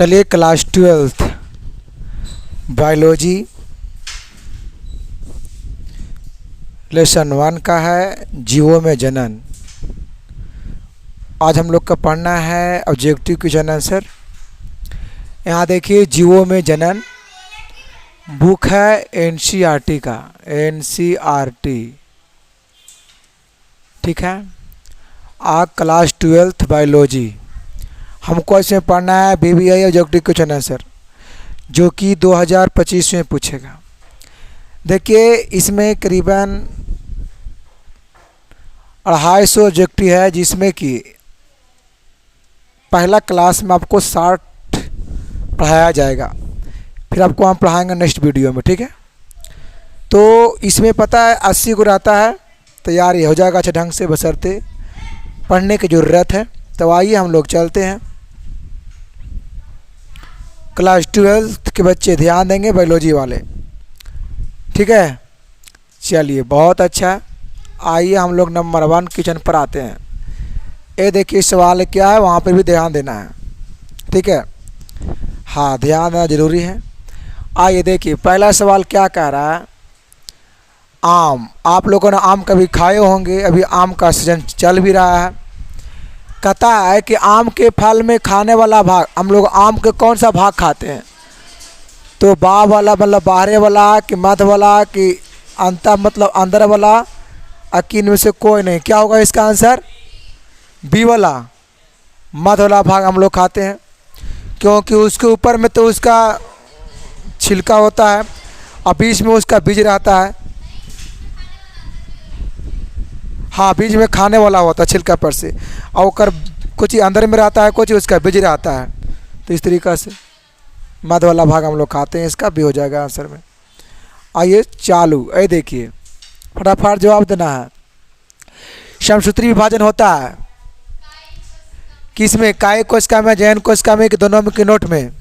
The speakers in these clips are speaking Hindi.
चलिए क्लास 12th बायोलॉजी लेसन 1 का है जीवों में जनन। आज हम लोग का पढ़ना है ऑब्जेक्टिव क्वेश्चन आंसर। यहाँ देखिए जीवों में जनन बुक है एनसीईआरटी का, एनसीईआरटी, ठीक है। आज क्लास 12th बायोलॉजी हमको इसमें पढ़ना है बीबीआई ऑब्जेक्टिव क्वेश्चन आंसर, जो कि 2025 में पूछेगा। देखिए इसमें करीबन 250 ऑब्जेक्टिव है, जिसमें कि पहला क्लास में आपको 60 पढ़ाया जाएगा, फिर आपको हम पढ़ाएंगे नेक्स्ट वीडियो में, ठीक है। तो इसमें पता है 80 को रहता है, तैयारी हो जाएगा अच्छे ढंग से, बशर्ते पढ़ने की ज़रूरत है। तो आइए हम लोग चलते हैं। क्लास 12th के बच्चे ध्यान देंगे, बायोलॉजी वाले, ठीक है। चलिए बहुत अच्छा, आइए हम लोग नंबर 1 क्वेश्चन पर आते हैं। ये देखिए सवाल क्या है, वहाँ पर भी ध्यान देना है, ठीक है। हाँ, ध्यान देना ज़रूरी है। आइए देखिए पहला सवाल क्या कह रहा है। आम, आप लोगों ने आम कभी खाए होंगे, अभी आम का सीजन चल भी रहा है। कहता है कि आम के फल में खाने वाला भाग, हम लोग आम के कौन सा भाग खाते हैं? तो बा वाला मतलब बाहरे वाला, कि मध्य वाला, कि अंतर मतलब अंदर वाला, कि इनमें से कोई नहीं। क्या होगा इसका आंसर? बी वाला, मध्य वाला भाग हम लोग खाते हैं, क्योंकि उसके ऊपर में तो उसका छिलका होता है और बीच में उसका बीज रहता है। हाँ, बीज में खाने वाला होता है छिलका पर से, और कर कुछ अंदर में रहता है, कुछ उसका बीज रहता है। तो इस तरीक़ा से मध्य वाला भाग हम लोग खाते हैं, इसका भी हो जाएगा आंसर में। आइए चालू, ये देखिए फटाफट जवाब देना है। समसूत्री विभाजन होता है किसमें? काय कोशिका में, जैन कोशिका में, कि दोनों में, कि नोट में?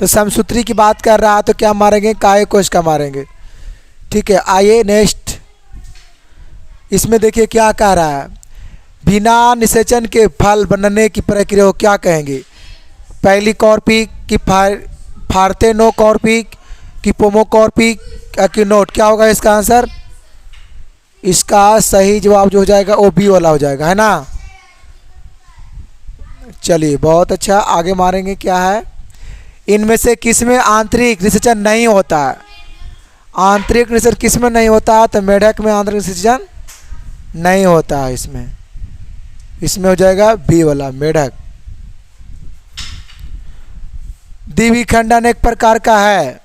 तो समसूत्री की बात कर रहा है तो क्या मारेंगे? काय कोशिका मारेंगे, ठीक है। आइए नेक्स्ट, इसमें देखिए क्या कह रहा है। बिना निषेचन के फल बनने की प्रक्रिया को क्या कहेंगे? पहली कॉर्पिक, कि फार्थेनोकॉर्पिक, कि पोमोकॉर्पिक, कि नोट? क्या होगा इसका आंसर? इसका सही जवाब जो हो जाएगा वो बी वाला हो जाएगा, है ना। चलिए बहुत अच्छा, आगे मारेंगे। क्या है? इनमें से किसमें आंतरिक निषेचन नहीं होता है? आंतरिक निषेचन किसमें नहीं होता है? तो मेढक में आंतरिक निषेचन नहीं होता है। इसमें हो जाएगा बी वाला, मेढक। द्विविखंडन एक प्रकार का है।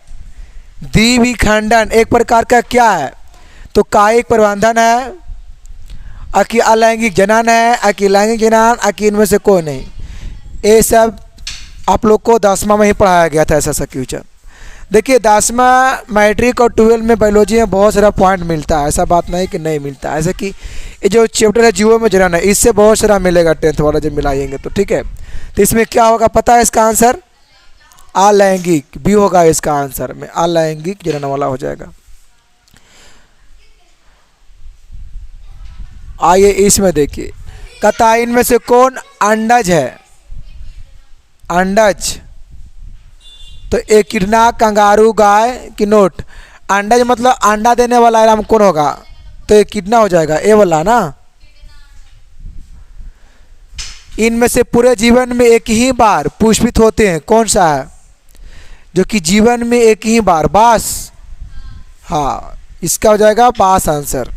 द्विविखंडन एक प्रकार का क्या है? तो कायिक प्रबंधन है, कि अलैंगिक जनन है, कि लैंगिक जनन, कि इनमें से कोई नहीं। ये सब आप लोग को 10वां में ही पढ़ाया गया था, ऐसा क्वेश्चन। देखिए 10वां मैट्रिक और 12 में बायोलॉजी में बहुत सारा पॉइंट मिलता है, ऐसा बात नहीं कि नहीं मिलता। ऐसा कि ये जो चैप्टर है जीवों में जनन है, इससे बहुत सारा मिलेगा 10th वाला जब मिलाएंगे तो, ठीक है। तो इसमें क्या होगा पता है इसका आंसर? अलैंगिक, बी होगा इसका आंसर में, अलैंगिक जनन वाला हो जाएगा। आइए इसमें देखिए, कहता है इनमें से कौन अंडज है? अंडज, तो एकिडना, कंगारू, गाय, कि नोट? अंडज मतलब अंडा देने वाला आराम कौन होगा? तो एकिडना हो जाएगा, ए वाला ना। इनमें से पूरे जीवन में एक ही बार पुष्पित होते हैं, कौन सा है जो कि जीवन में एक ही बार? बास, हाँ इसका हो जाएगा बास आंसर,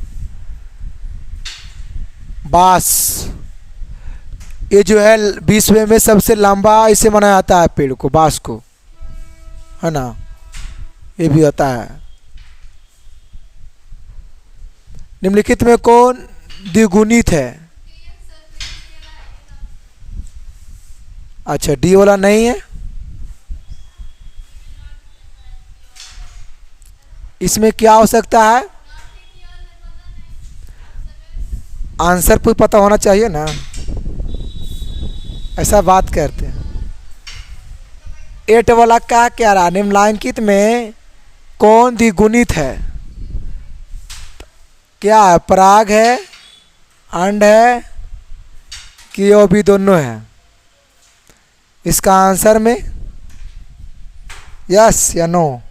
बास। ये जो है विश्व में सबसे लंबा इसे माना जाता है पेड़ को, बांस को, है ना। ये भी होता है। निम्नलिखित में कौन द्विगुणित है? अच्छा, डी वाला नहीं है। इसमें क्या हो सकता है? आंसर कोई पता होना चाहिए ना, ऐसा बात करते हैं। 8 वाला क्या कह रहा? निम्नलिखित में कौन द्विगुणित है? क्या है? पराग है, अंड है, कि वो भी दोनों है? इसका आंसर में यस या नो?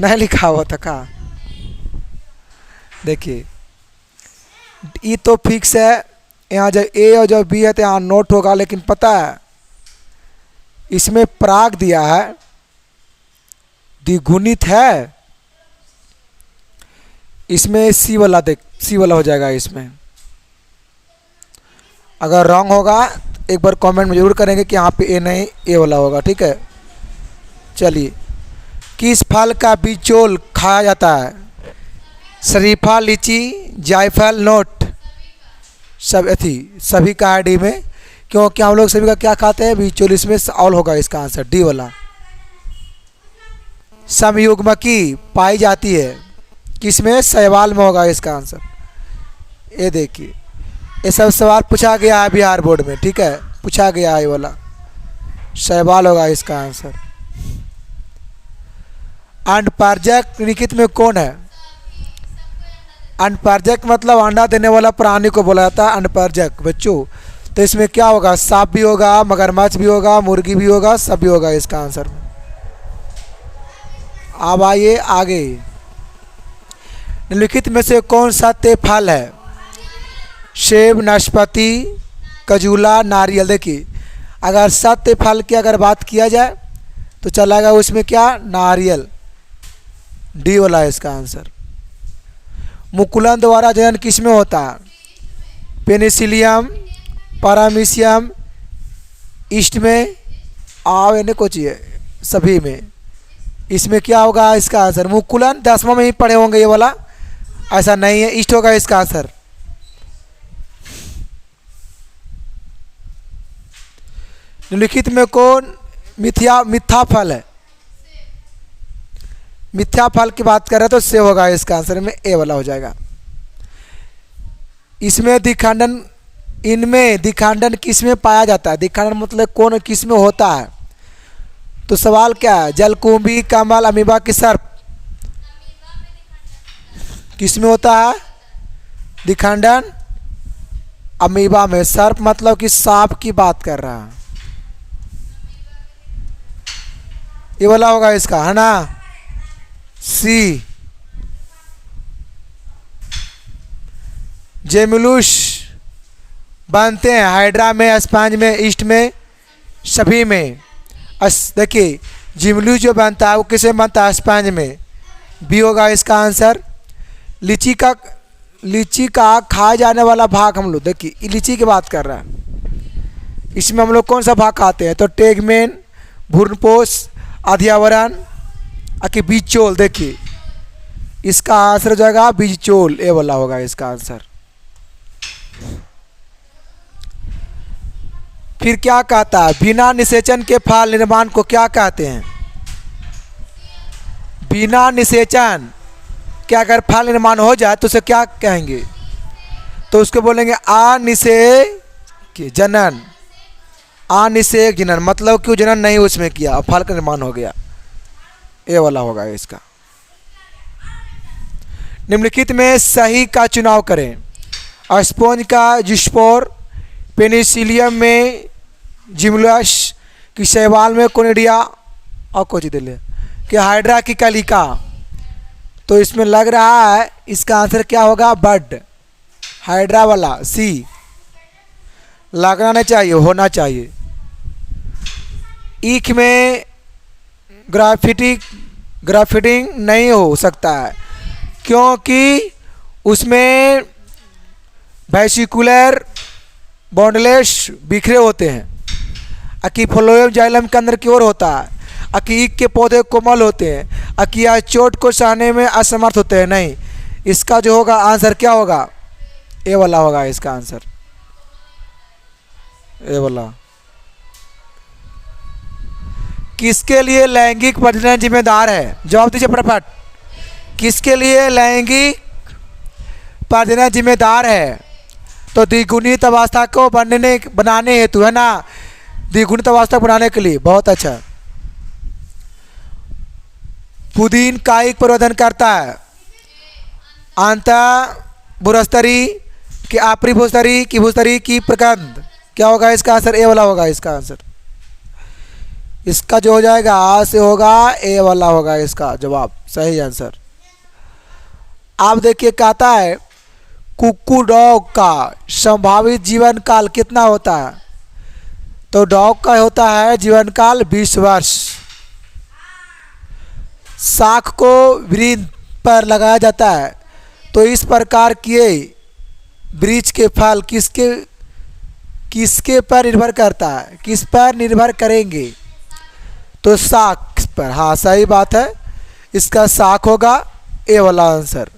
नहीं लिखा हुआ था का? देखिए ई तो फिक्स है, यहाँ जब ए और जब बी है तो यहाँ नोट होगा, लेकिन पता है इसमें प्राग दिया है, द्विगुणित है, इसमें सी वाला देख, सी वाला हो जाएगा इसमें। अगर रॉन्ग होगा एक बार कमेंट में जरूर करेंगे कि यहाँ पे ए नहीं, ए वाला होगा, ठीक है। चलिए, किस फल का बिचौल खाया जाता है? शरीफा, लीची, जायफल, नोट, सब अथी सभी का है डी में, क्योंकि हम लोग सभी का क्या खाते हैं? बिचौल, इसमें ऑल होगा इसका आंसर डी वाला। समयुग्मकी पाई जाती है किसमें? शैवाल में होगा इसका आंसर। ये देखिए ये सब सवाल पूछा गया है बिहार बोर्ड में, ठीक है, पूछा गया है ये वाला, शैवाल होगा इसका आंसर। अंडपार्जक निम्नलिखित में कौन है? अंडपार्जक मतलब अंडा देने वाला प्राणी को बोला जाता है अंडपार्जक बच्चों। तो इसमें क्या होगा? सांप भी होगा, मगरमच्छ भी होगा, मुर्गी भी होगा, सब भी होगा इसका आंसर में। अब आइए आगे, निम्नलिखित में से कौन सा तेय फल है? सेब, नाशपाती, खजूला, नारियल। देखिए अगर सत्य फल की अगर बात किया जाए तो चलेगा उसमें क्या? नारियल, डी वाला है इसका आंसर। मुकुलन द्वारा जनन किस में होता है? पेनिसिलियम, पैरामीशियम, ईस्ट में, आवेने को चाहिए सभी में, इसमें क्या होगा इसका आंसर? मुकुलन 10वां में ही पढ़े होंगे ये वाला, ऐसा नहीं है, ईस्ट होगा इसका आंसर। निम्नलिखित में कौन मिथ्या फल है? मिथ्या फल की बात कर रहे हैं तो सेब होगा इसका आंसर में, ए वाला हो जाएगा। इसमें दिखांडन, इनमें दिखांडन किस में पाया जाता है? दिखांडन मतलब कौन किस में होता है? तो सवाल क्या है? जलकुंभी, कमल, अमीबा की सर्प, किस में होता है दिखांडन? अमीबा में। सर्प मतलब कि सांप की बात कर रहा है, ये वाला होगा इसका, है ना, सी। जेमुलुस बनते हैं हाइड्रा में, स्पंज में, ईस्ट में, सभी में। देखिए जिमलूस जो बनता है वो किसे बनता है? स्पंज में, बी होगा इसका आंसर। लीची का खाए जाने वाला भाग हम लोग, देखिए लीची की बात कर रहा है, इसमें हम लोग कौन सा भाग खाते हैं? तो टेगमेन, भ्रूणपोष, अध्यावरण, कि बीजचोल। देखिए इसका आंसर हो जाएगा बीजचोल, ए वाला होगा इसका आंसर। फिर क्या कहता है? बिना निषेचन के फल निर्माण को क्या कहते हैं? बिना निषेचन के अगर फल निर्माण हो जाए तो उसे क्या कहेंगे? तो उसको बोलेंगे अनिषेक जनन। अनिषेक जनन मतलब कि जनन नहीं उसमें किया और फल का निर्माण हो गया, ए वाला होगा इसका। निम्नलिखित में सही का चुनाव करें। स्पॉन्ज का जिस्पोर, पेनिसिलियम में जिमुलस, कि शैवाल में कोनिडिया, और कुछ दिले कि हाइड्रा की कलिका। तो इसमें लग रहा है इसका आंसर क्या होगा? बर्ड, हाइड्रा वाला, सी। लगना नहीं चाहिए, होना चाहिए। ईख में ग्राफिटिंग नहीं हो सकता है क्योंकि उसमें वेसिकुलर बॉन्डलेस बिखरे होते हैं। अकीफलोएम जाइलम के अंदर की ओर होता है। ईख के पौधे कोमल होते हैं। यह चोट को सहने में असमर्थ होते हैं। नहीं, इसका जो होगा आंसर क्या होगा? ए वाला होगा इसका आंसर, ए वाला। किसके लिए लैंगिक प्रजनन जिम्मेदार है? जवाब दीजिए फटाफट। किसके लिए लैंगिक प्रजनन जिम्मेदार है? तो द्विगुणित अवस्था को बनाने हेतु, है ना, द्विगुणित अवस्था बनाने के लिए। बहुत अच्छा। पुदीन कायिक प्रवर्धन करता है। भूस्तरी कि आपरी भूस्तरी की प्रकंद, क्या होगा इसका आंसर? ए वाला होगा इसका आंसर। इसका जो हो जाएगा आ से होगा, ए वाला होगा इसका जवाब, सही आंसर। आप देखिए कहता है कुक्कू डॉग का संभावित जीवन काल कितना होता है? तो डॉग का होता है जीवन काल 20 वर्ष। शाख को वृक्ष पर लगाया जाता है, तो इस प्रकार किए वृक्ष के फल किसके किसके पर निर्भर करता है? किस पर निर्भर करेंगे? तो शाख पर। हाँ सही बात है, इसका शाख होगा, ए वाला आंसर।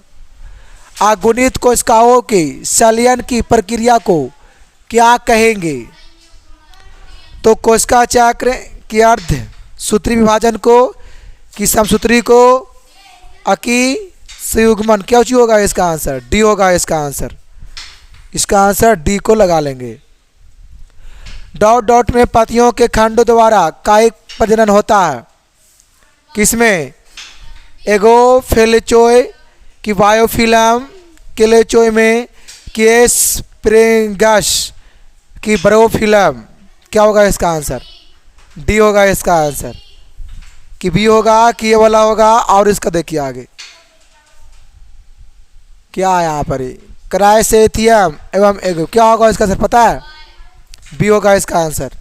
अगुणित कोशिकाओं के संलयन की प्रक्रिया को क्या कहेंगे? तो कोशिका चक्र की अर्ध सूत्री विभाजन को, कि समसूत्री को, अकी संयुग्मन, क्या चीज होगा इसका आंसर? डी होगा इसका आंसर। इसका आंसर डी को लगा लेंगे। डॉट डॉट में पत्तियों के खंडों द्वारा कायिक प्रजनन होता है, किसमें? एगोफिल्चोय की बायोफिल्म, केलेचोय में, केस प्रेंगस की ब्रोफिल्म। क्या होगा इसका आंसर? डी होगा इसका आंसर। कि बी होगा कि ये वाला होगा? और इसका देखिए आगे क्या है यहाँ पर, क्राइसेथियम एवं एगो, क्या होगा इसका आंसर पता है? बी होगा इसका आंसर।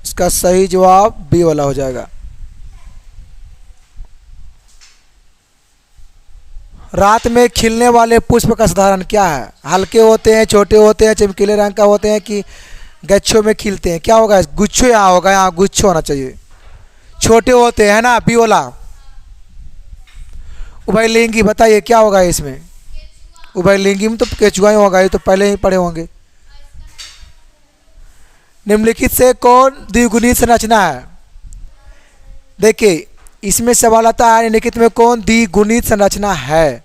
इसका सही जवाब बी वाला हो जाएगा। रात में खिलने वाले पुष्प का साधारण क्या है? हल्के होते हैं, छोटे होते हैं, चमकीले रंग का होते हैं, कि गच्छों में खिलते हैं? क्या होगा? गुच्छो यहाँ होगा, यहाँ गुच्छो होना चाहिए। छोटे होते हैं ना, बी वाला। उभयलिंगी, बताइए क्या होगा इसमें? उभयलिंगी में तो केचुआ ही होगा, ये तो पहले ही पढ़े होंगे। निम्नलिखित से कौन द्विगुणित संरचना है? देखिए इसमें सवाल आता है निम्नलिखित में कौन द्विगुणित संरचना है?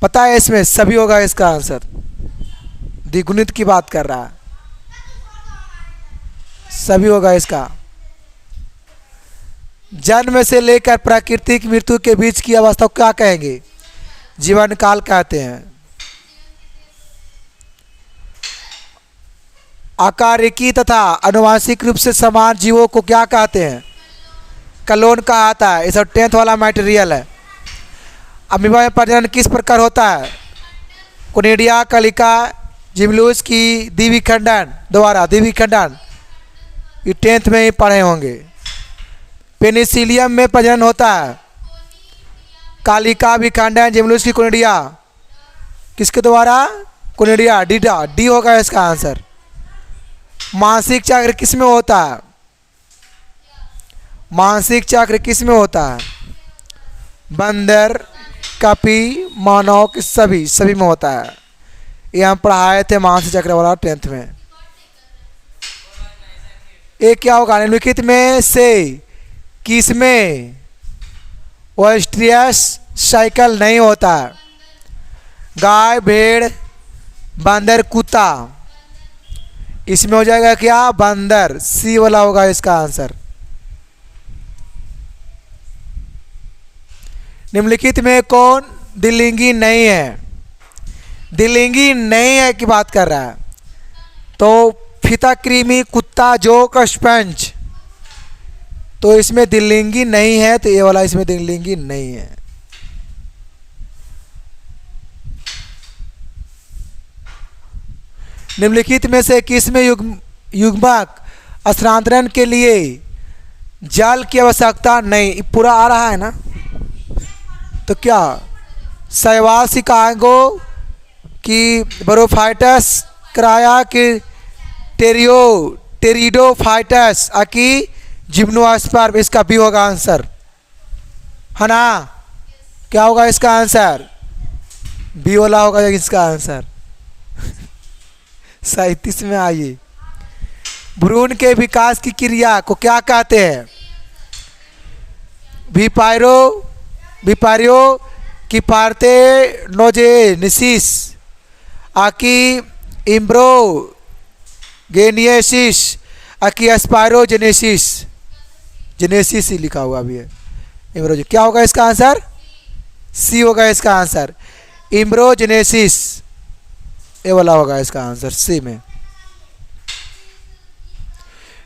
पता है इसमें सभी होगा इसका आंसर। द्विगुणित की बात कर रहा है, सभी होगा इसका। जन्म से लेकर प्राकृतिक मृत्यु के बीच की अवस्था को क्या कहेंगे? जीवन काल कहते हैं। आकारिकी तथा अनुवांशिक रूप से समान जीवों को क्या कहते हैं? कलोन कहा आता है। इस 10th वाला मटेरियल है। अमीबा में प्रजनन किस प्रकार होता है? कोनिडिया, कलिका, जिम्लूस की द्विविखंडन द्वारा। द्विविखंडन ये 10th में ही पढ़े होंगे। पेनिसिलियम में प्रजनन होता है, कालिका विखंडन, जिम्लूस की कोनिडिया, किसके द्वारा? कोनिडिया, डीडा, डी होगा इसका आंसर। मानसिक चक्र किस में होता है? मानसिक चक्र किस में होता है? बंदर, कपी, मानव के सभी में होता है। ये हम पढ़ाए थे मानसिक चक्र वाला 10th में। एक क्या होगा? निम्नलिखित में से किसमें ओएस्ट्रियस साइकिल नहीं होता है? गाय, भेड़, बंदर, कुत्ता। इसमें हो जाएगा क्या? बंदर, सी वाला होगा इसका आंसर। निम्नलिखित में कौन द्विलिंगी नहीं है? द्विलिंगी नहीं है की बात कर रहा है। तो फीता कृमि, कुत्ता, जोक, स्पंज। तो इसमें द्विलिंगी नहीं है, तो ये वाला इसमें द्विलिंगी नहीं है। निम्नलिखित में से किसमें युग्मक स्थानांतरण के लिए जल की आवश्यकता नहीं? पूरा आ रहा है ना? तो क्या शैवाल, शिकागो की ब्रोफाइटस, कराया की टेरिडोफाइटस, अकी जिम्नोस्पर्म। इसका बी होगा आंसर, है ना? क्या होगा इसका आंसर? बी वाला होगा इसका आंसर। 37 में आइए। भ्रूण के विकास की क्रिया को क्या कहते हैं? विपारियो की पार्थेनोजेनेसिस, आकी इम्ब्रोगेनियसिस, आकी एस्पायरोजेनेसिस। जेनेसिस ही लिखा हुआ भी है। इम्ब्रोज, क्या होगा इसका आंसर? सी होगा इसका आंसर, इम्ब्रोजेनेसिस। ये वाला होगा इसका आंसर सी में।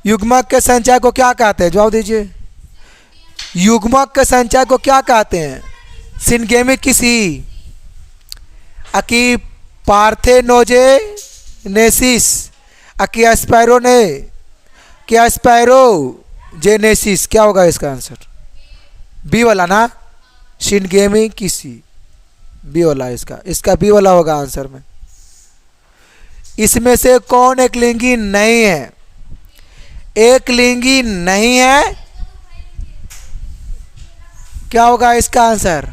युग्मक के संचय को क्या कहते हैं? जवाब दीजिए। युग्मक के संचय को क्या कहते हैं? सिनगेमिक किसी अकी पार्थेनोजेनेसिस अकी एस्पायरोने क्या स्पायरोजेनेसिस। क्या होगा इसका आंसर? बी वाला ना, सिनगेमिक किसी बी वाला इसका बी वाला होगा आंसर में। इसमें से कौन एक लिंगी नहीं है? एक लिंगी नहीं है, क्या होगा इसका आंसर?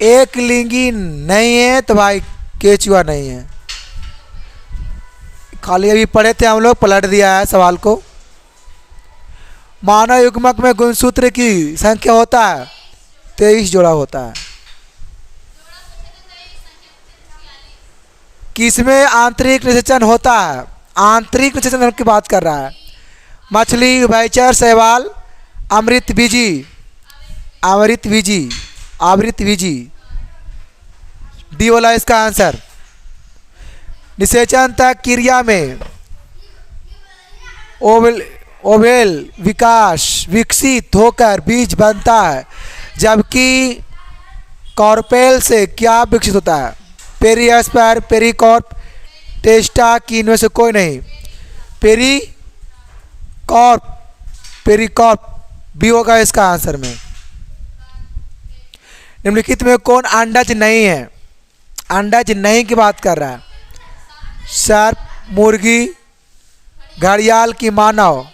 एक लिंगी नहीं है तो भाई केचुआ नहीं है। खाली अभी पढ़े थे हम लोग, पलट दिया है सवाल को। मानव युग्मक में गुणसूत्र की संख्या होता है 23 जोड़ा होता है। किसमें आंतरिक निषेचन होता है? आंतरिक निषेचन की बात कर रहा है। मछली, उभयचर, शैवाल, अमृतबीजी, आवृतबीजी डी वाला इसका आंसर। निषेचन तक क्रिया में ओवेल विकसित होकर बीज बनता है, जबकि कॉर्पेल से क्या विकसित होता है? पेरिस्पायर, पेरिकॉर्प, टेस्टा की इनमें से कोई नहीं। पेरिकॉर्प भी होगा इसका आंसर में। निम्नलिखित में कौन अंडज नहीं है? अंडज नहीं की बात कर रहा है। सर्प, मुर्गी, घड़ियाल की मानव?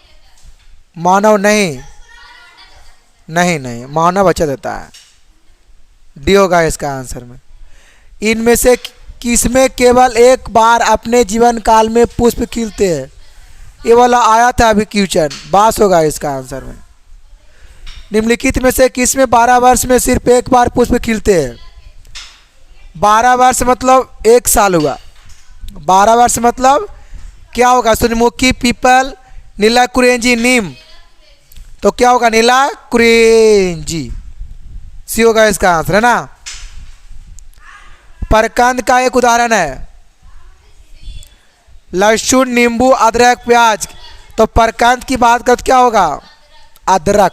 मानव नहीं, मानव बच्चा देता है। डी होगा इसका आंसर में। इनमें से किसमें केवल एक बार अपने जीवन काल में पुष्प खिलते हैं? ये वाला आया था अभी क्वेश्चन, बास होगा इसका आंसर में। निम्नलिखित में से किसमें 12 वर्ष में सिर्फ एक बार पुष्प खिलते हैं? 12 वर्ष मतलब 1 साल हुआ। 12 वर्ष मतलब क्या होगा? सूर्यमुखी, पीपल, नीला कुरेंजी, नीम। तो क्या होगा? नीला कुरेंजी सी होगा इसका आंसर, है ना। परकंद का एक उदाहरण है लहसुन, नींबू, अदरक, प्याज। तो परकंद की बात करते क्या होगा? अदरक।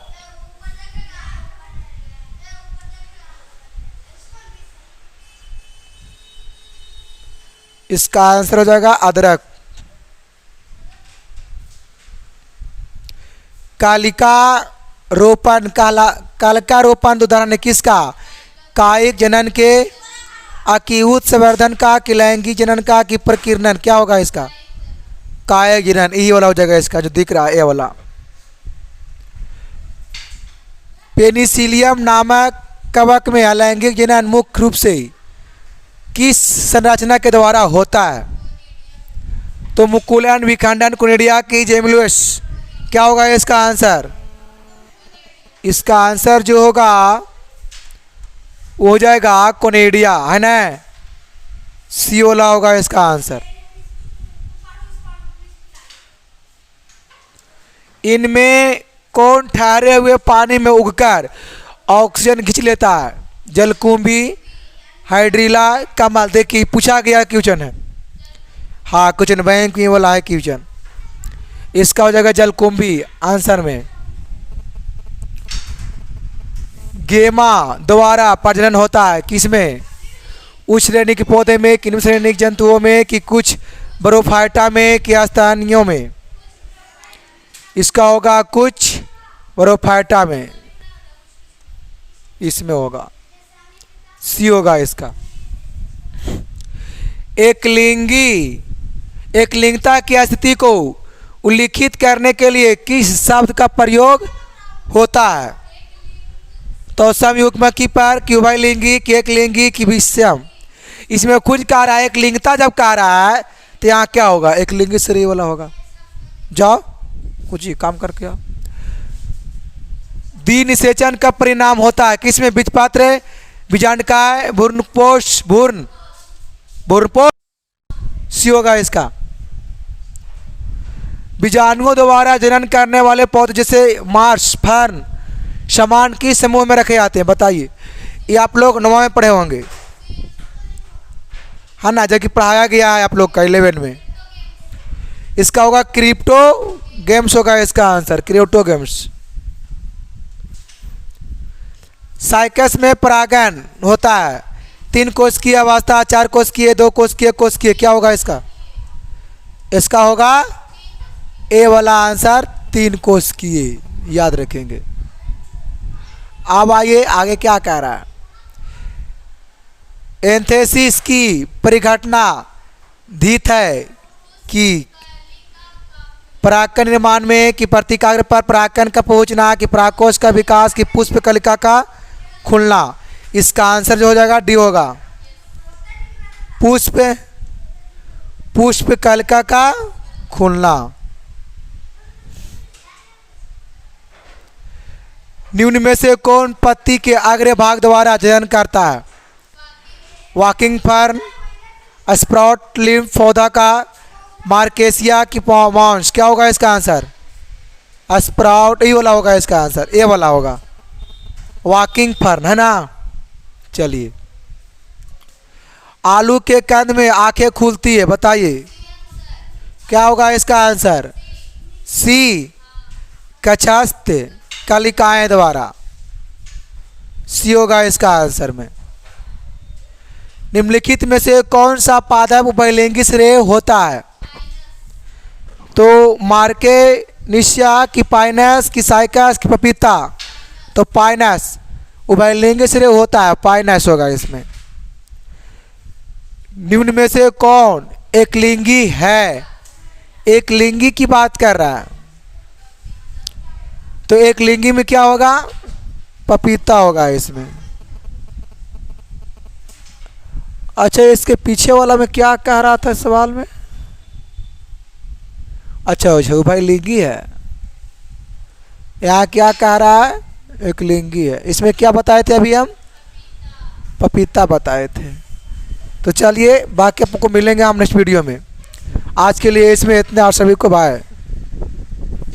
इसका आंसर हो जाएगा अदरक। कालिका रोपण, कालिका रोपण उदाहरण है किसका? कायिक जनन के, अकियूत संवर्धन का, कि लैंगिक जनन का, कि प्रकीर्णन। क्या होगा इसका? कायिक जनन, यही वाला हो जाएगा इसका जो दिख रहा है ये वाला। पेनिसिलियम नामक कवक में अलैंगिक जनन मुख्य रूप से किस संरचना के द्वारा होता है? तो मुकुलन, विखंडन, कोनिडिया की जेमिलुस। क्या होगा इसका आंसर? इसका आंसर जो होगा वो हो जाएगा कोनिडिया, है ना। सियोला होगा इसका आंसर। इनमें कौन ठहरे हुए पानी में उगकर ऑक्सीजन खींच लेता है? जलकुंभी, हाइड्रिला, कमल। देखिए पूछा गया क्वेश्चन है। हाँ, क्वेश्चन बैंक में वाला है क्वेश्चन। इसका हो जाएगा जलकुंभी आंसर में। गेमा द्वारा प्रजनन होता है किसमें? उच्च श्रेणी के पौधे में, कि निम्न श्रेणी के जंतुओं में, कि कुछ बरोफाइटा में, कि स्तनियों में। इसका होगा कुछ बरोफाइटा में, इसमें होगा सी होगा इसका। एकलिंगता की स्थिति को उल्लिखित करने के लिए किस शब्द का प्रयोग होता है? तो समयुग्मक की पर, कि उभयलिंगी, कि एकलिंगी, कि विषम। इसमें खुद कह रहा है एकलिंगता जब कह रहा है तो यहाँ क्या होगा? एकलिंगी श्रेय वाला होगा। जाओ कुछ ही काम करके आओ। द्विनिषेचन का परिणाम होता है किसमें? बीजपत्र, बीजांडकाय, भ्रूणपोष, भ्रूणपोष सी होगा इसका। बीजाणुओं द्वारा जनन करने वाले पौधे जैसे मार्श, फर्न, समान किस समूह में रखे जाते हैं? बताइए। ये आप लोग 9वां में पढ़े होंगे, है ना, जबकि पढ़ाया गया है आप लोग का 11 में। इसका होगा क्रिप्टो गेम्स होगा इसका आंसर, क्रिप्टो गेम्स। साइकस में परागन होता है 3 कोशिकीय अवस्था, 4 कोशिकीय, 2 कोशिकीय, कोशिकीय, क्या होगा इसका? इसका होगा ए वाला आंसर 3 कोशिकीय, याद रखेंगे। अब आइए आगे क्या कह रहा है। एंथेसिस की परिघटना धित है कि परागकण निर्माण में, कि प्रतिकाग्र पर परागकण का पहुंचना, कि परागकोश का विकास, कि पुष्प कलिका का खुलना। इसका आंसर जो हो जाएगा डी होगा, पुष्प कलिका का खुलना। निम्न में से कौन पत्ती के अग्र भाग द्वारा जनन करता है? वॉकिंग फर्न, स्प्राउट लिम्फ पौधा का, मार्केसिया की मॉन्स, क्या होगा इसका आंसर? स्प्राउट ही वाला होगा इसका आंसर, ए वाला होगा, वॉकिंग फर्न, है ना। चलिए, आलू के कंद में आंखें खुलती है, बताइए क्या होगा इसका आंसर? सी, कक्षस्थ कलिकाएं द्वारा, सी होगा इसका आंसर में। निम्नलिखित में से कौन सा पादप उभयलिंगी श्रेय होता है? तो मार्केनिसिया, की पाइनस, की साइकस, की पपीता। तो पाइनस उभयलिंगी श्रेय होता है, पाइनस होगा इसमें। निम्न में से कौन एक लिंगी है? एक लिंगी की बात कर रहा है, तो एक लिंगी में क्या होगा? पपीता होगा इसमें। अच्छा, इसके पीछे वाला में क्या कह रहा था सवाल में? अच्छा भाई लिंगी है, यहाँ क्या कह रहा है? एक लिंगी है। इसमें क्या बताए थे अभी हम? पपीता बताए थे। तो चलिए, बाकी आपको मिलेंगे हम नेक्स्ट वीडियो में। आज के लिए इसमें इतने, आप सभी को बाय।